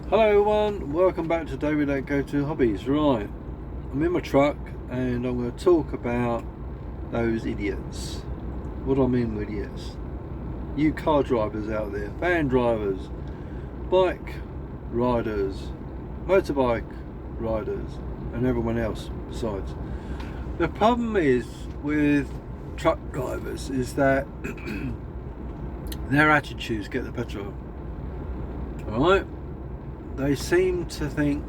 Hello everyone, welcome back to David at Go To Hobbies. Right, I'm in my truck and I'm going to talk about those idiots. What do I mean with idiots? You car drivers out there, van drivers, bike riders, motorbike riders and everyone else besides. The problem is with truck drivers is that their attitudes get the better of them. Alright? They seem to think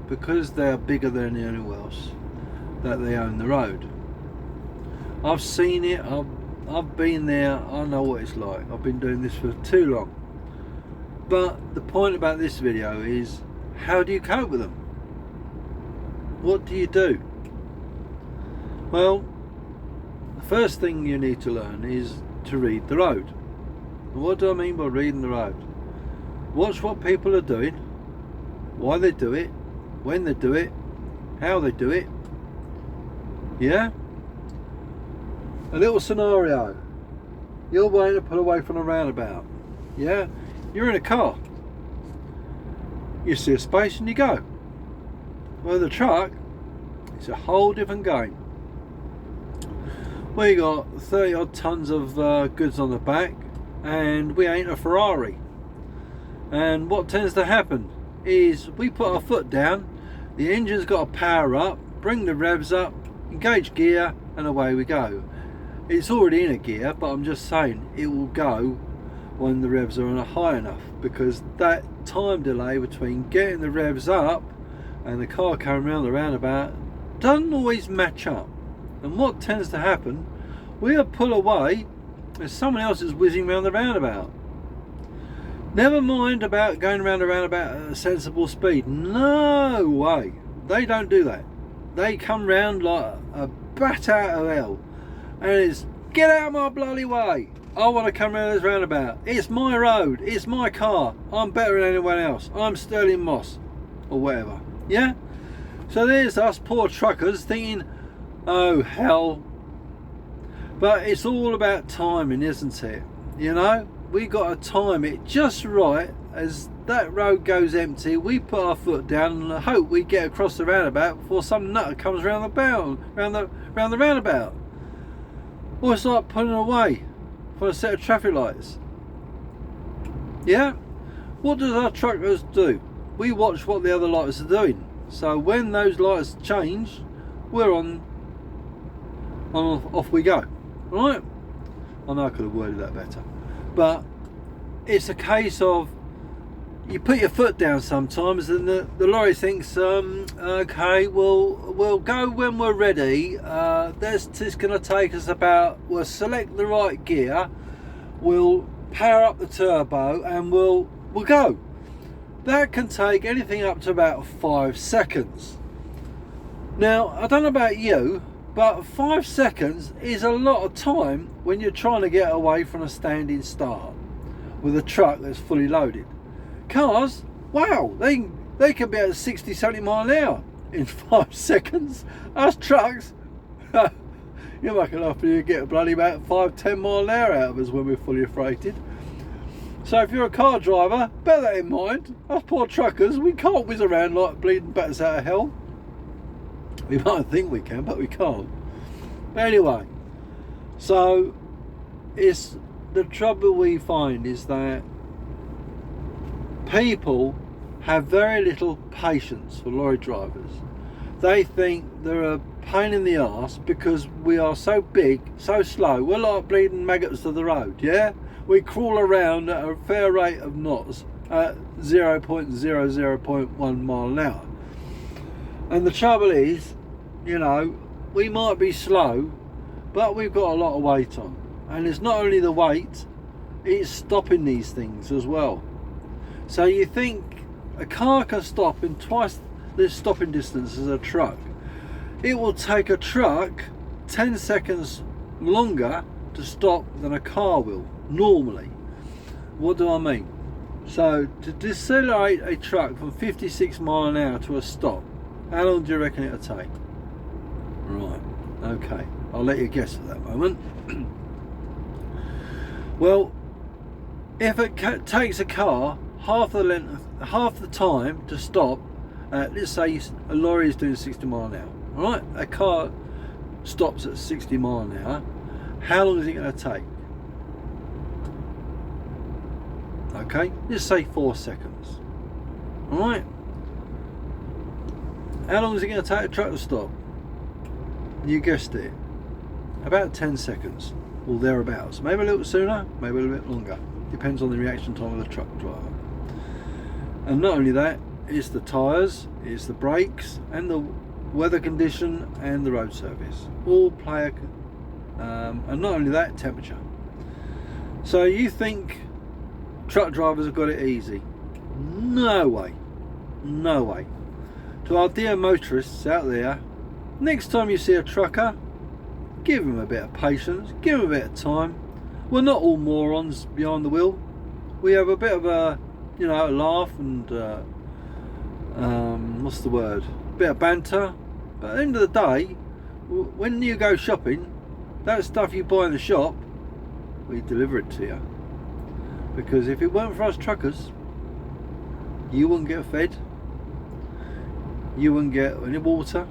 because they're bigger than anyone else, that they own the road. I've seen it, I've been there, I know what it's like. I've been doing this for too long. But the point about this video is, how do you cope with them? What do you do? Well, the first thing you need to learn is to read the road. What do I mean by reading the road? Watch what people are doing, why they do it, when they do it, how they do it. Yeah? A little scenario. You're waiting to pull away from a roundabout. Yeah? You're in a car. You see a space and you go. Well, the truck, it's a whole different game. We got 30 odd tons of goods on the back and we ain't a Ferrari. And what tends to happen is we put our foot down, the engine's got to power up, bring the revs up, engage gear, and away we go. It's already in a gear, but I'm just saying it will go when the revs are high enough, because that time delay between getting the revs up and the car coming around the roundabout doesn't always match up. And what tends to happen, we'll pull away and someone else is whizzing around the roundabout. Never mind about going around the roundabout at a sensible speed. No way. They don't do that. They come round like a bat out of hell. And it's, get out of my bloody way. I want to come around this roundabout. It's my road. It's my car. I'm better than anyone else. I'm Sterling Moss. Or whatever. Yeah? So there's us poor truckers thinking, oh hell. But it's all about timing, isn't it? You know? We got to time it just right. As that road goes empty, we put our foot down and hope we get across the roundabout before some nutter comes round the roundabout. Or it's like pulling away for a set of traffic lights. Yeah? What does our truckers do? We watch what the other lights are doing. So when those lights change, we're on off we go. Right? I know I could have worded that better. But it's a case of you put your foot down sometimes and the lorry thinks, okay, we'll go when we're ready. This is going to take us about, we'll select the right gear, we'll power up the turbo and we'll go. That can take anything up to about 5 seconds. Now, I don't know about you, but 5 seconds is a lot of time when you're trying to get away from a standing start with a truck that's fully loaded. Cars, wow, they can be at 60, 70 mile an hour in 5 seconds. Us trucks, you're lucky enough to get bloody about 5, 10 mile an hour out of us when we're fully freighted. So if you're a car driver, bear that in mind. Us poor truckers, we can't whiz around like bleeding bats out of hell. We might think we can, but we can't. Anyway, so it's the trouble we find is that people have very little patience for lorry drivers. They think they're a pain in the arse because we are so big, so slow. We're like bleeding maggots of the road, yeah? We crawl around at a fair rate of knots at 0.00.1 mile an hour. And the trouble is, you know, we might be slow, but we've got a lot of weight on. And it's not only the weight, it's stopping these things as well. So you think a car can stop in twice the stopping distance as a truck. It will take a truck 10 seconds longer to stop than a car will, normally. What do I mean? So to decelerate a truck from 56 mile an hour to a stop, how long do you reckon it'll take? Right, okay, I'll let you guess at that moment. Well, if it takes a car half the length, half the time to stop. Let's say a lorry is doing 60 miles an hour. All right, a car stops at 60 miles an hour. How long is it going to take? Okay, let's say 4 seconds. All right. How long is it going to take a truck to stop? You guessed it. About 10 seconds or thereabouts. Maybe a little sooner, maybe a little bit longer. Depends on the reaction time of the truck driver. And not only that, it's the tyres, it's the brakes, and the weather condition and the road surface. All play and not only that, temperature. So you think truck drivers have got it easy? No way. No way. To our dear motorists out there, next time you see a trucker, give him a bit of patience, give him a bit of time. We're not all morons behind the wheel. We have a bit of a, you know, a laugh and what's the word? A bit of banter. But at the end of the day, when you go shopping, that stuff you buy in the shop, we deliver it to you. Because if it weren't for us truckers, you wouldn't get fed, you wouldn't get any water.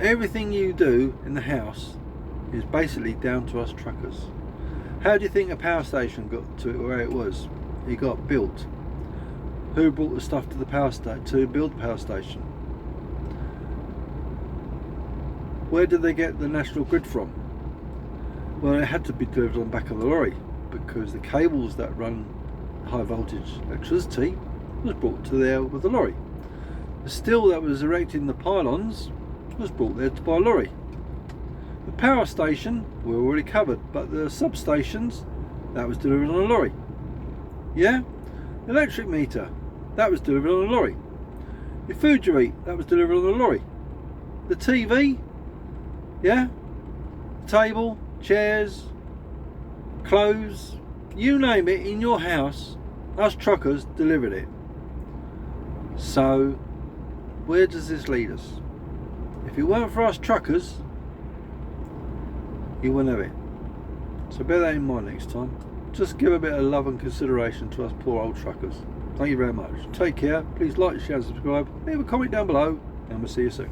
Everything you do in the house is basically down to us truckers. How do you think a power station got to where it was? It got built. Who brought the stuff to the power station to build the power station? Where did they get the national grid from? Well, it had to be delivered on the back of the lorry because the cables that run high voltage electricity was brought to there with the lorry. The steel that was erecting the pylons was brought there by a lorry. The power station we already covered, but the substations, that was delivered on a lorry. Yeah? The electric meter, that was delivered on a lorry. The food you eat, that was delivered on a lorry. The TV, yeah? Table, chairs, clothes, you name it in your house, us truckers delivered it. So where does this lead us? If it weren't for us truckers, you wouldn't have it. So bear that in mind next time. Just give a bit of love and consideration to us poor old truckers. Thank you very much. Take care. Please like, share and subscribe. Leave a comment down below and we'll see you soon.